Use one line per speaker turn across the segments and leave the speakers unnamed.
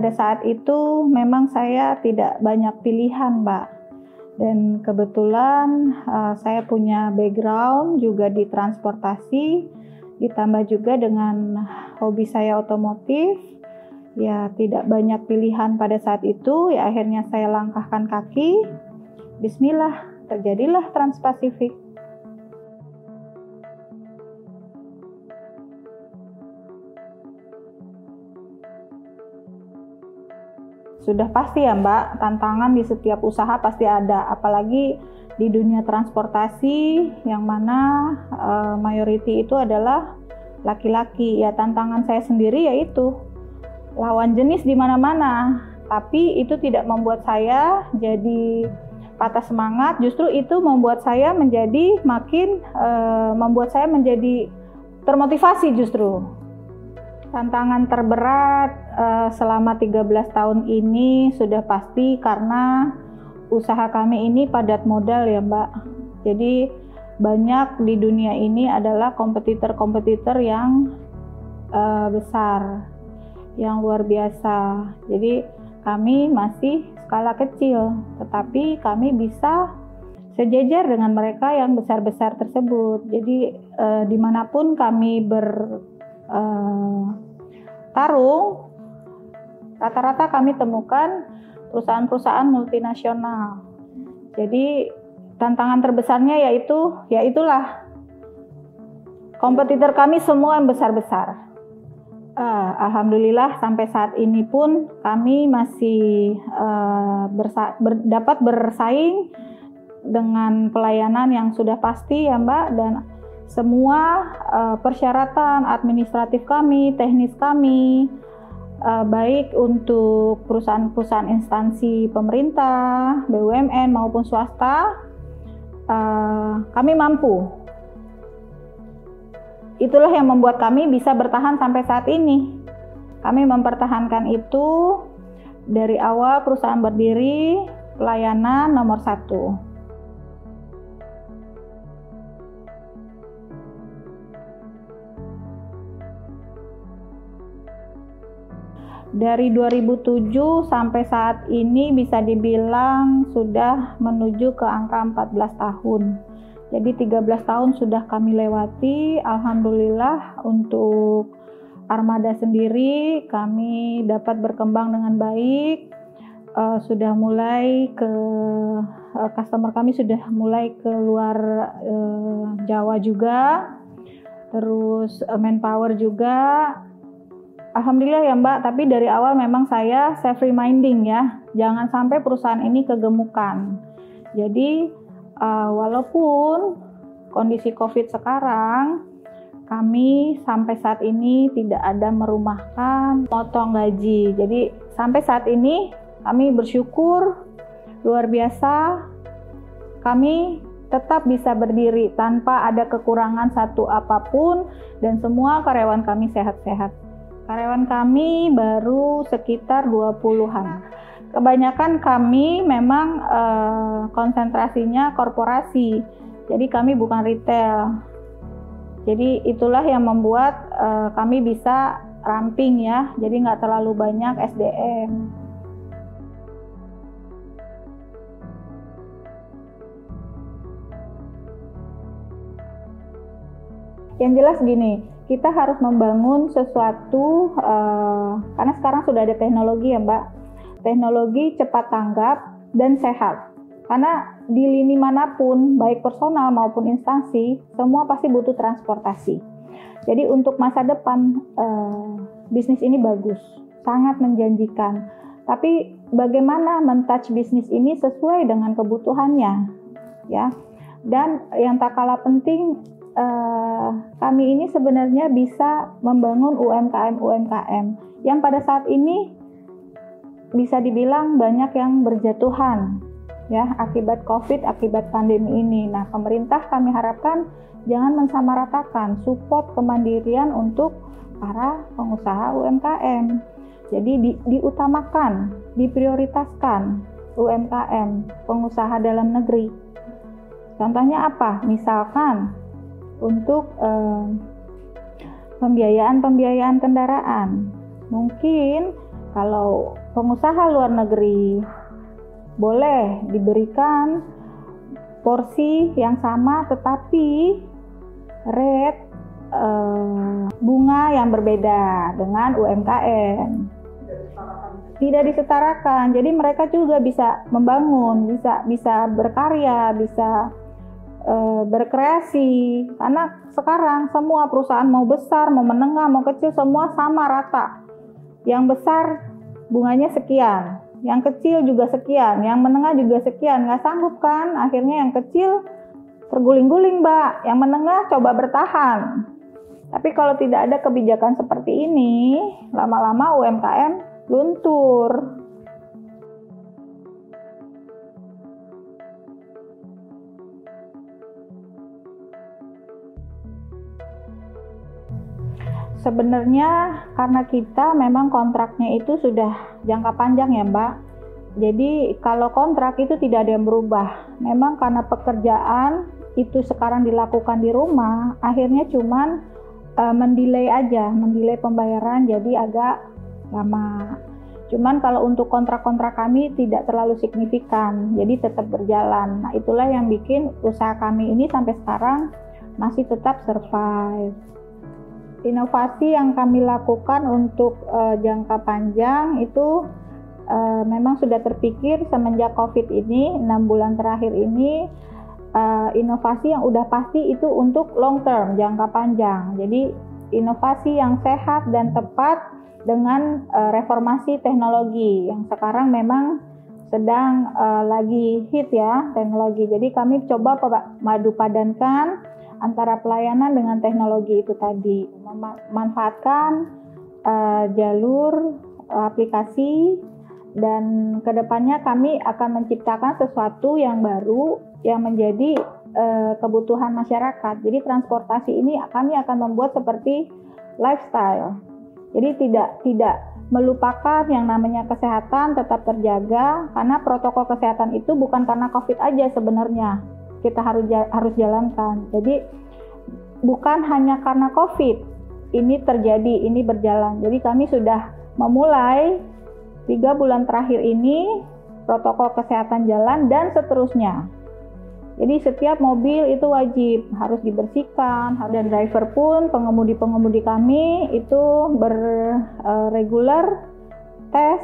pada saat itu memang saya tidak banyak pilihan, Mbak. Dan kebetulan saya punya background juga di transportasi, ditambah juga dengan hobi saya otomotif. Ya, tidak banyak pilihan pada saat itu, ya akhirnya saya langkahkan kaki. Bismillah, terjadilah Trans-Pasifik. Sudah pasti ya Mbak, tantangan di setiap usaha pasti ada, apalagi di dunia transportasi yang mana mayoriti itu adalah laki-laki. Ya tantangan saya sendiri yaitu lawan jenis di mana-mana, tapi itu tidak membuat saya jadi patah semangat, justru itu membuat saya menjadi membuat saya menjadi termotivasi justru. Tantangan terberat selama 13 tahun ini sudah pasti karena usaha kami ini padat modal ya Mbak. Jadi banyak di dunia ini adalah kompetitor-kompetitor yang besar, yang luar biasa. Jadi kami masih skala kecil, tetapi kami bisa sejajar dengan mereka yang besar-besar tersebut. Jadi dimanapun kami tarung, rata-rata kami temukan perusahaan-perusahaan multinasional. Jadi tantangan terbesarnya yaitulah kompetitor kami semua yang besar-besar. Alhamdulillah sampai saat ini pun kami masih dapat bersaing dengan pelayanan yang sudah pasti ya Mbak, dan semua persyaratan administratif kami, teknis kami, baik untuk perusahaan-perusahaan instansi pemerintah, BUMN maupun swasta, kami mampu. Itulah yang membuat kami bisa bertahan sampai saat ini. Kami mempertahankan itu dari awal perusahaan berdiri, pelayanan nomor 1. Dari 2007 sampai saat ini bisa dibilang sudah menuju ke angka 14 tahun. Jadi 13 tahun sudah kami lewati. Alhamdulillah untuk Armada sendiri kami dapat berkembang dengan baik. Sudah mulai customer kami sudah mulai ke luar Jawa juga. Terus manpower juga. Alhamdulillah ya Mbak, tapi dari awal memang saya self reminding ya, jangan sampai perusahaan ini kegemukan. Jadi walaupun kondisi COVID sekarang, kami sampai saat ini tidak ada merumahkan potong gaji. Jadi sampai saat ini kami bersyukur luar biasa, kami tetap bisa berdiri tanpa ada kekurangan satu apapun dan semua karyawan kami sehat-sehat. Karyawan kami baru sekitar 20-an. Kebanyakan kami memang konsentrasinya korporasi, jadi kami bukan retail. Jadi itulah yang membuat kami bisa ramping ya, jadi nggak terlalu banyak SDM. Yang jelas gini, kita harus membangun sesuatu karena sekarang sudah ada teknologi ya Mbak, teknologi cepat tanggap dan sehat. Karena di lini manapun, baik personal maupun instansi, semua pasti butuh transportasi. Jadi untuk masa depan bisnis ini bagus, sangat menjanjikan. Tapi bagaimana men-touch bisnis ini sesuai dengan kebutuhannya, ya. Dan yang tak kalah penting, kami ini sebenarnya bisa membangun UMKM yang pada saat ini bisa dibilang banyak yang berjatuhan ya akibat COVID, akibat pandemi ini. Nah, pemerintah kami harapkan jangan mensamaratakan, support kemandirian untuk para pengusaha UMKM. Jadi diutamakan, diprioritaskan UMKM, pengusaha dalam negeri. Contohnya apa? Misalkan untuk pembiayaan kendaraan. Mungkin Kalau pengusaha luar negeri boleh diberikan porsi yang sama tetapi rate bunga yang berbeda dengan UMKM. Tidak disetarakan. Jadi mereka juga bisa membangun, bisa berkarya, bisa berkreasi. Karena sekarang semua perusahaan mau besar, mau menengah, mau kecil semua sama rata. Yang besar bunganya sekian, yang kecil juga sekian, yang menengah juga sekian. Nggak sanggup kan? Akhirnya yang kecil terguling-guling, Mbak. Yang menengah coba bertahan. Tapi kalau tidak ada kebijakan seperti ini, lama-lama UMKM luntur. Sebenarnya karena kita memang kontraknya itu sudah jangka panjang ya Mbak. Jadi kalau kontrak itu tidak ada yang berubah. Memang karena pekerjaan itu sekarang dilakukan di rumah, akhirnya cuman mendelay aja, mendelay pembayaran jadi agak lama. Cuman kalau untuk kontrak-kontrak kami tidak terlalu signifikan, jadi tetap berjalan. Nah itulah yang bikin usaha kami ini sampai sekarang masih tetap survive. Inovasi yang kami lakukan untuk jangka panjang itu memang sudah terpikir semenjak COVID ini, 6 bulan terakhir ini, inovasi yang udah pasti itu untuk long term, jangka panjang. Jadi inovasi yang sehat dan tepat dengan reformasi teknologi yang sekarang memang sedang lagi hit ya teknologi. Jadi kami coba madu padankan antara pelayanan dengan teknologi itu tadi, memanfaatkan jalur aplikasi, dan kedepannya kami akan menciptakan sesuatu yang baru yang menjadi kebutuhan masyarakat. Jadi transportasi ini kami akan membuat seperti lifestyle. Jadi tidak melupakan yang namanya kesehatan tetap terjaga, karena protokol kesehatan itu bukan karena COVID aja sebenarnya kita harus jalankan. Jadi bukan hanya karena COVID ini terjadi, ini berjalan. Jadi kami sudah memulai 3 bulan terakhir ini protokol kesehatan jalan dan seterusnya. Jadi setiap mobil itu wajib harus dibersihkan, dan driver pun, pengemudi-pengemudi kami itu regular tes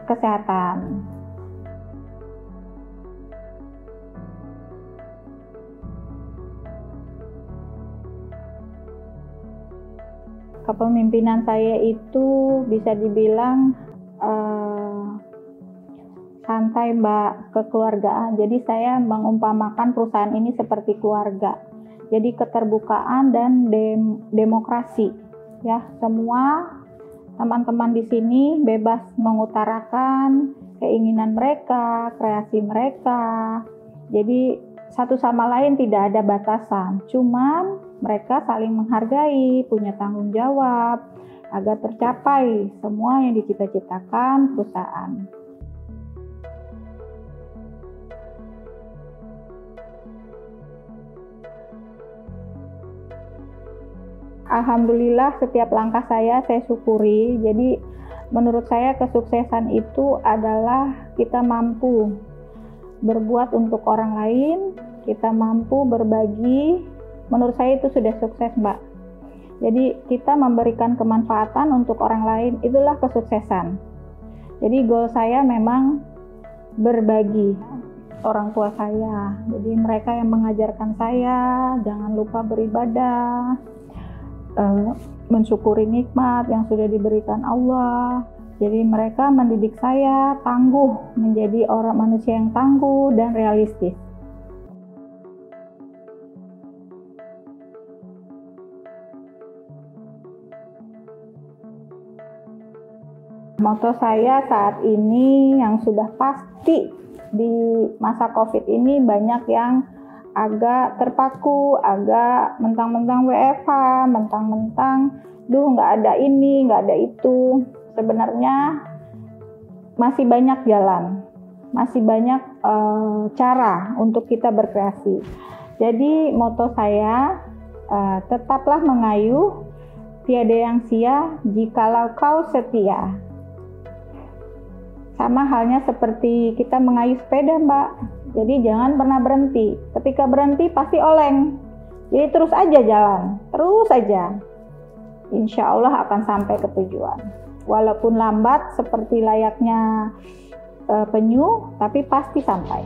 kesehatan. Kepemimpinan saya itu bisa dibilang santai Mbak, kekeluargaan. Jadi saya mengumpamakan perusahaan ini seperti keluarga. Jadi keterbukaan dan demokrasi. Ya, semua teman-teman di sini bebas mengutarakan keinginan mereka, kreasi mereka. Jadi satu sama lain tidak ada batasan. Cuman mereka saling menghargai, punya tanggung jawab agar tercapai semua yang dicita-citakan perusahaan. Alhamdulillah setiap langkah saya syukuri. Jadi menurut saya kesuksesan itu adalah kita mampu berbuat untuk orang lain, kita mampu berbagi. Menurut saya itu sudah sukses Mbak. Jadi kita memberikan kemanfaatan untuk orang lain, itulah kesuksesan. Jadi goal saya memang berbagi. Orang tua saya, jadi mereka yang mengajarkan saya jangan lupa beribadah, mensyukuri nikmat yang sudah diberikan Allah. Jadi mereka mendidik saya tangguh, menjadi orang manusia yang tangguh dan realistis. Moto saya saat ini yang sudah pasti di masa COVID ini banyak yang agak terpaku, agak mentang-mentang WFH, mentang-mentang nggak ada ini, nggak ada itu. Sebenarnya masih banyak jalan, masih banyak cara untuk kita berkreasi. Jadi moto saya, tetaplah mengayuh, tiada yang sia jikalau kau setia. Sama halnya seperti kita mengayuh sepeda, Mbak. Jadi jangan pernah berhenti. Ketika berhenti pasti oleng. Jadi terus aja jalan, terus aja. Insya Allah akan sampai ke tujuan. Walaupun lambat seperti layaknya penyu, tapi pasti sampai.